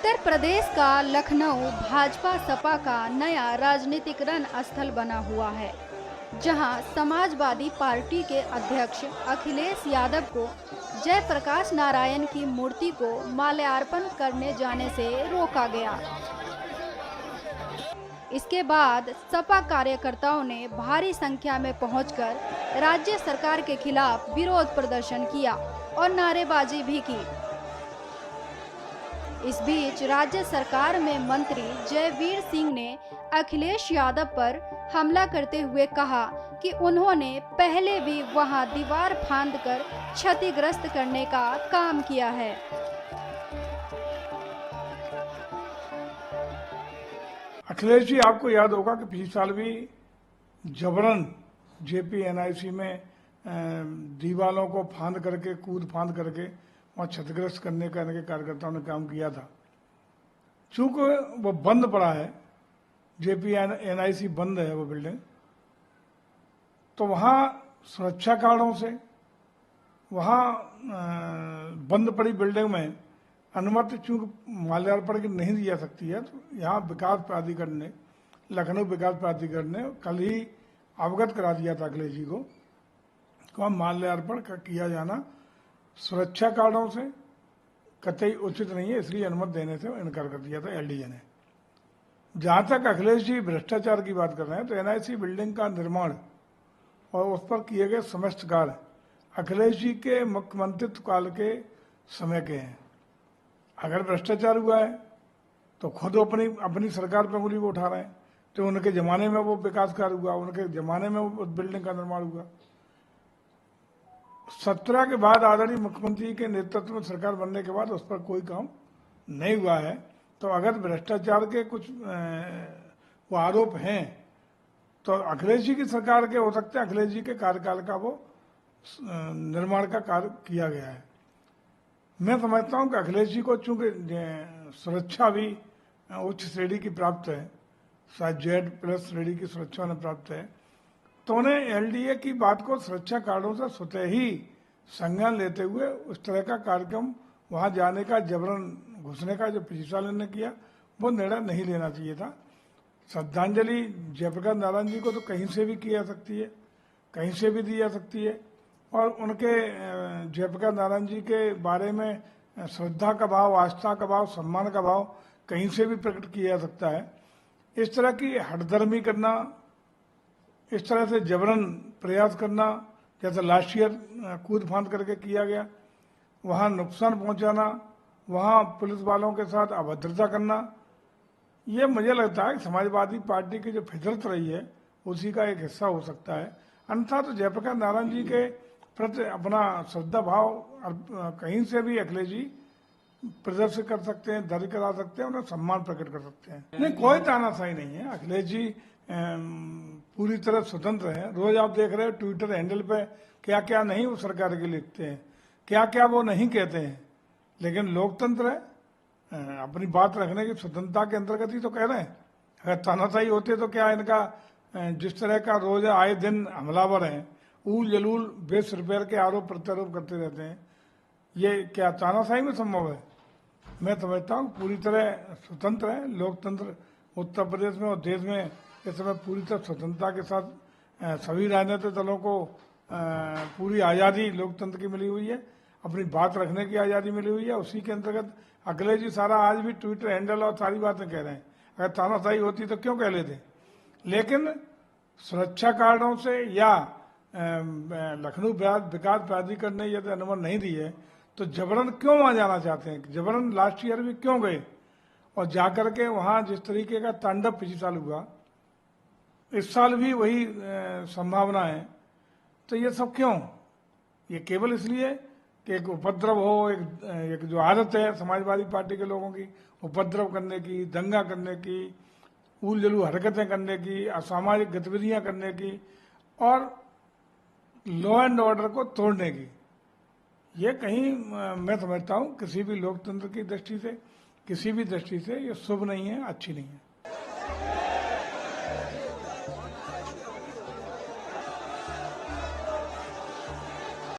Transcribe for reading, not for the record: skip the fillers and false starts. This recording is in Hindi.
उत्तर प्रदेश का लखनऊ भाजपा सपा का नया राजनीतिक रण स्थल बना हुआ है, जहां समाजवादी पार्टी के अध्यक्ष अखिलेश यादव को जयप्रकाश नारायण की मूर्ति को माल्यार्पण करने जाने से रोका गया। इसके बाद सपा कार्यकर्ताओं ने भारी संख्या में पहुंचकर राज्य सरकार के खिलाफ विरोध प्रदर्शन किया और नारेबाजी भी की। इस बीच राज्य सरकार में मंत्री जयवीर सिंह ने अखिलेश यादव पर हमला करते हुए कहा कि उन्होंने पहले भी वहां दीवार फांदकर क्षतिग्रस्त करने का काम किया है। अखिलेश जी, आपको याद होगा कि पिछले साल भी जबरन जेपी एनआईसी में दीवालों को फांद करके कूद फांद करके वहां क्षतिग्रस्त करने का इनके कार्यकर्ताओं ने काम किया था। चूंकि वो बंद पड़ा है, जेपी एनआईसी बंद है वो बिल्डिंग, तो वहां सुरक्षा कारणों से वहां बंद पड़ी बिल्डिंग में अनुमति चूंकि माल्यार्पण की नहीं दी जा सकती है, तो यहाँ विकास प्राधिकरण ने, लखनऊ विकास प्राधिकरण ने कल ही अवगत करा दिया था अखिलेश जी को वहां माल्यार्पण किया जाना सुरक्षा कारणों से कतई उचित नहीं है, इसलिए अनुमति देने से इनकार कर दिया था एलडीए ने। जहां तक अखिलेश जी भ्रष्टाचार की बात कर रहे हैं, तो एनआईसी बिल्डिंग का निर्माण और उस पर किए गए समस्त कार्य अखिलेश जी के मुख्यमंत्रित्व काल के समय के हैं। अगर भ्रष्टाचार हुआ है तो खुद अपनी सरकार पर उंगली को उठा रहे हैं, तो उनके जमाने में वो विकास कार्य हुआ, उनके जमाने में वो बिल्डिंग का निर्माण हुआ। 17 के बाद आदरणीय मुख्यमंत्री के नेतृत्व में सरकार बनने के बाद उस पर कोई काम नहीं हुआ है। तो अगर भ्रष्टाचार के कुछ वो आरोप हैं तो अखिलेश जी की सरकार के हो सकते हैं, अखिलेश जी के कार्यकाल का वो निर्माण का कार्य किया गया है। मैं समझता हूं कि अखिलेश जी को चूंकि सुरक्षा भी उच्च श्रेणी की प्राप्त है, शायद Z+ श्रेणी की सुरक्षा उन्हें प्राप्त है, तो उन्हें एलडीए की बात को सुरक्षा कारणों से स्वतः ही संज्ञान लेते हुए उस तरह का कार्यक्रम वहां जाने का, जबरन घुसने का जो पिछले साल ने किया, वो निर्णय नहीं लेना चाहिए था। श्रद्धांजलि जयप्रकाश नारायण जी को तो कहीं से भी की जा सकती है, कहीं से भी दी जा सकती है, और उनके जयप्रकाश नारायण जी के बारे में श्रद्धा का भाव, आस्था का भाव, सम्मान का भाव कहीं से भी प्रकट किया जा सकता है। इस तरह की हठधर्मी करना, इस तरह से जबरन प्रयास करना, जैसे लास्ट ईयर कूद फांद करके किया गया, वहां नुकसान पहुंचाना, वहां पुलिस वालों के साथ अभद्रता करना, ये मुझे लगता है कि समाजवादी पार्टी की जो फितरत रही है उसी का एक हिस्सा हो सकता है। अन्यथा तो जयप्रकाश नारायण जी के प्रति अपना श्रद्धा भाव कहीं से भी अखिलेश जी प्रदर्शित कर सकते हैं, दर्ज करा सकते हैं, उन्हें सम्मान प्रकट कर सकते हैं। नहीं, कोई तानाशाही नहीं है। अखिलेश जी पूरी तरह स्वतंत्र है। रोज आप देख रहे हो ट्विटर हैंडल पे क्या क्या नहीं वो सरकार के लिखते हैं, क्या क्या वो नहीं कहते हैं, लेकिन लोकतंत्र है, अपनी बात रखने की स्वतंत्रता के अंतर्गत ही तो कह रहे हैं। अगर तानाशाही होते तो क्या इनका जिस तरह का रोज आए दिन हमलावर हैं, ऊल जलूल बेस रिपेयर के आरोप प्रत्यारोप करते रहते हैं, ये क्या तानाशाही में संभव है? मैं समझता हूँ पूरी तरह स्वतंत्र है। लोकतंत्र उत्तर प्रदेश में और देश में इस समय पूरी तरह स्वतंत्रता के साथ सभी राजनीतिक दलों को पूरी आज़ादी लोकतंत्र की मिली हुई है, अपनी बात रखने की आज़ादी मिली हुई है। उसी के अंतर्गत अखिलेश जी सारा आज भी ट्विटर हैंडल और सारी बातें कह रहे हैं। अगर तानाशाही होती तो क्यों कह लेते? लेकिन सुरक्षा कारणों से या लखनऊ विकास प्राधिकरण ने यदि अनुमति नहीं दी है तो जबरन क्यों वहां जाना चाहते हैं? जबरन लास्ट ईयर भी क्यों गए और जाकर के वहां जिस तरीके का तांडव पिछले साल हुआ, इस साल भी वही संभावना है। तो ये सब क्यों? ये केवल इसलिए कि एक उपद्रव हो, एक जो आदत है समाजवादी पार्टी के लोगों की उपद्रव करने की, दंगा करने की, ऊल जलू हरकतें करने की, असामाजिक गतिविधियां करने की और लॉ एंड ऑर्डर को तोड़ने की, ये कहीं मैं समझता हूं किसी भी लोकतंत्र की दृष्टि से, किसी भी दृष्टि से ये शुभ नहीं है, अच्छी नहीं है।